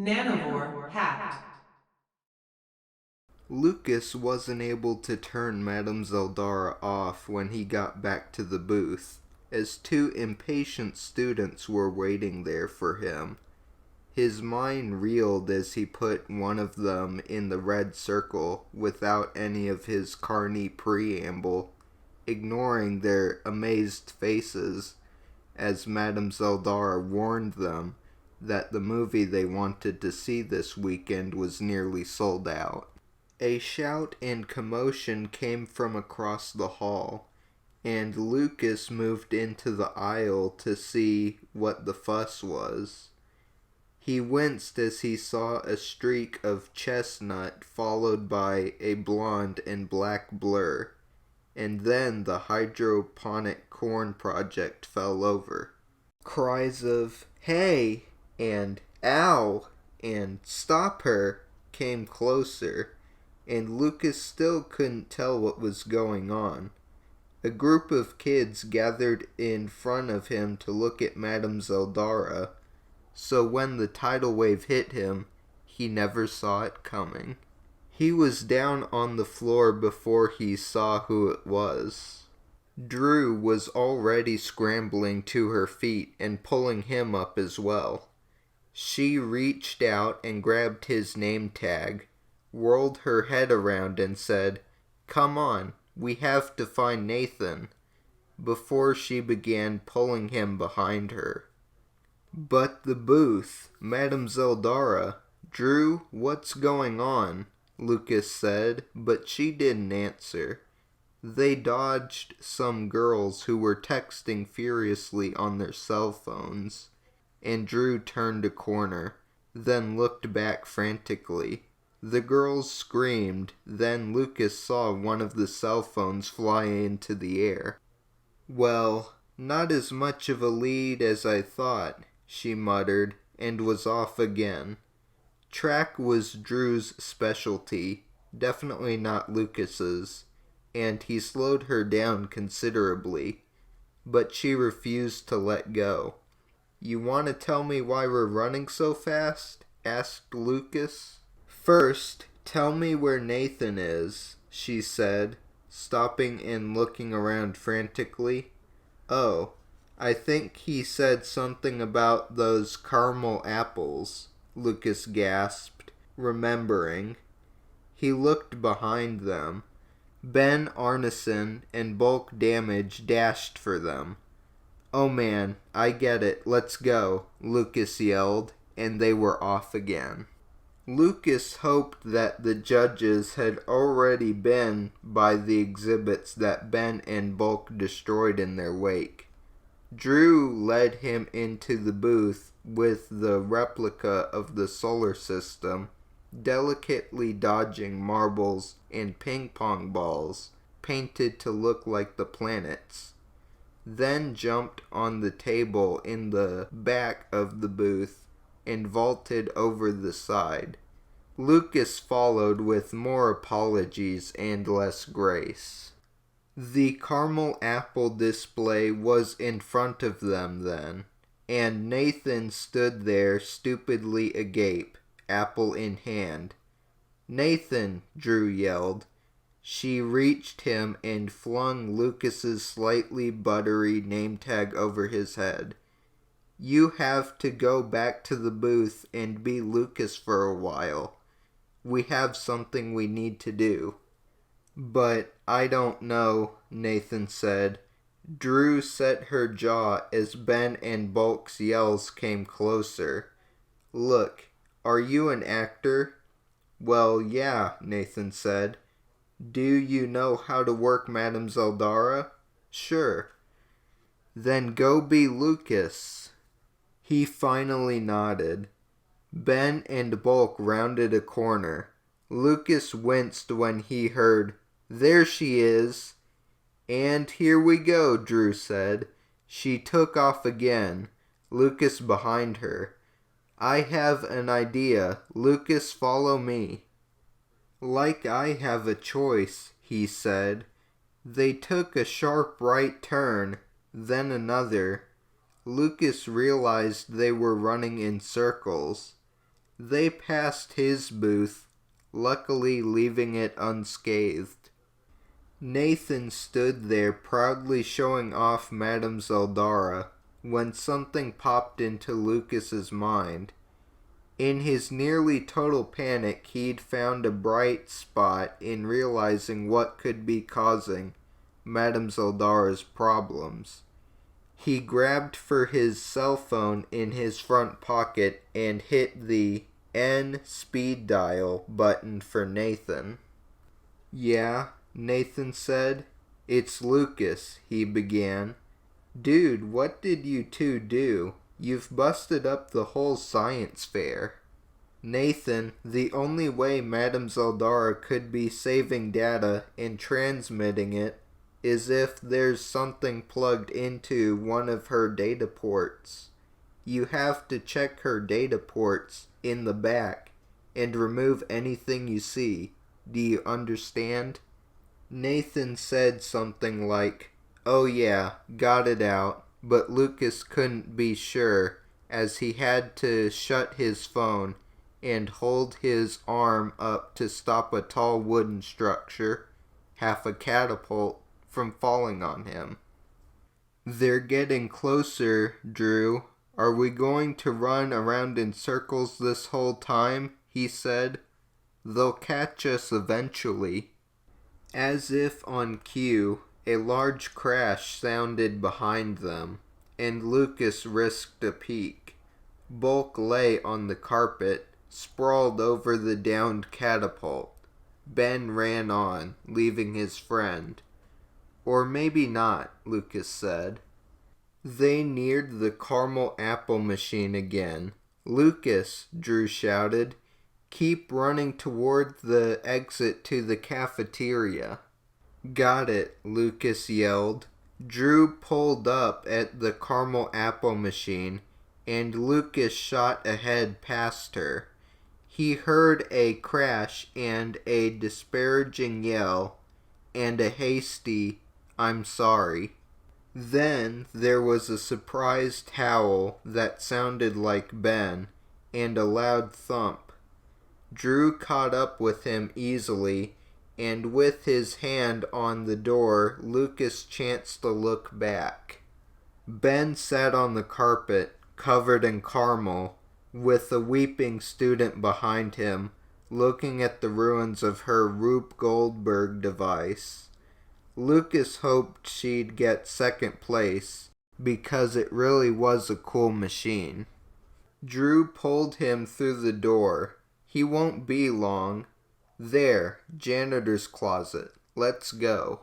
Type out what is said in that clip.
Nanovor hacked. Lucas wasn't able to turn Madame Zeldara off when he got back to the booth, as two impatient students were waiting there for him. His mind reeled as he put one of them in the red circle without any of his carny preamble, ignoring their amazed faces as Madame Zeldara warned them that the movie they wanted to see this weekend was nearly sold out. A shout and commotion came from across the hall, and Lucas moved into the aisle to see what the fuss was. He winced as he saw a streak of chestnut followed by a blonde and black blur, and then the hydroponic corn project fell over. Cries of, "Hey!" and "Ow!" and "Stop her!" came closer, and Lucas still couldn't tell what was going on. A group of kids gathered in front of him to look at Madame Zeldara, so when the tidal wave hit him, he never saw it coming. He was down on the floor before he saw who it was. Drew was already scrambling to her feet and pulling him up as well. She reached out and grabbed his name tag, whirled her head around and said, "Come on, we have to find Nathan," before she began pulling him behind her. "But the booth, Madame Zeldara, Drew, what's going on?" Lucas said, but she didn't answer. They dodged some girls who were texting furiously on their cell phones, and Drew turned a corner, then looked back frantically. The girls screamed, then Lucas saw one of the cell phones fly into the air. "Well, not as much of a lead as I thought," she muttered, and was off again. Track was Drew's specialty, definitely not Lucas's, and he slowed her down considerably, but she refused to let go. "You want to tell me why we're running so fast?" asked Lucas. "First, tell me where Nathan is," she said, stopping and looking around frantically. "Oh, I think he said something about those caramel apples," Lucas gasped, remembering. He looked behind them. Ben Arneson and Bulk Damage dashed for them. "Oh man, I get it, let's go," Lucas yelled, and they were off again. Lucas hoped that the judges had already been by the exhibits that Ben and Bulk destroyed in their wake. Drew led him into the booth with the replica of the solar system, delicately dodging marbles and ping-pong balls painted to look like the planets, then jumped on the table in the back of the booth and vaulted over the side. Lucas followed with more apologies and less grace. The caramel apple display was in front of them then, and Nathan stood there stupidly agape, apple in hand. "Nathan!" Drew yelled. She reached him and flung Lucas's slightly buttery name tag over his head. "You have to go back to the booth and be Lucas for a while. We have something we need to do." "But I don't know," Nathan said. Drew set her jaw as Ben and Bulk's yells came closer. "Look, are you an actor?" "Well, yeah," Nathan said. "Do you know how to work Madame Zeldara?" "Sure." "Then go be Lucas." He finally nodded. Ben and Bulk rounded a corner. Lucas winced when he heard, "There she is!" "And here we go," Drew said. She took off again, Lucas behind her. "I have an idea. Lucas, follow me." "Like I have a choice," he said. They took a sharp right turn, then another. Lucas realized they were running in circles. They passed his booth, luckily leaving it unscathed. Nathan stood there proudly showing off Madame Zeldara when something popped into Lucas's mind. In his nearly total panic, he'd found a bright spot in realizing what could be causing Madame Zeldara's problems. He grabbed for his cell phone in his front pocket and hit the N speed dial button for Nathan. "Yeah," Nathan said. "It's Lucas," he began. "Dude, what did you two do? You've busted up the whole science fair." "Nathan, the only way Madame Zeldara could be saving data and transmitting it is if there's something plugged into one of her data ports. You have to check her data ports in the back and remove anything you see. Do you understand?" Nathan said something like, "Oh yeah, got it out," but Lucas couldn't be sure as he had to shut his phone and hold his arm up to stop a tall wooden structure, half a catapult, from falling on him. "They're getting closer, Drew. Are we going to run around in circles this whole time?" he said. "They'll catch us eventually." As if on cue, a large crash sounded behind them, and Lucas risked a peek. Bulk lay on the carpet, sprawled over the downed catapult. Ben ran on, leaving his friend. "Or maybe not," Lucas said. They neared the caramel apple machine again. "Lucas," Drew shouted, "keep running toward the exit to the cafeteria." "Got it," Lucas yelled. Drew pulled up at the caramel apple machine, and Lucas shot ahead past her. He heard a crash and a disparaging yell, and a hasty, "I'm sorry." Then there was a surprised howl that sounded like Ben, and a loud thump. Drew caught up with him easily, and with his hand on the door, Lucas chanced to look back. Ben sat on the carpet, covered in caramel, with a weeping student behind him, looking at the ruins of her Rube Goldberg device. Lucas hoped she'd get second place, because it really was a cool machine. Drew pulled him through the door. "He won't be long. There, janitor's closet. Let's go."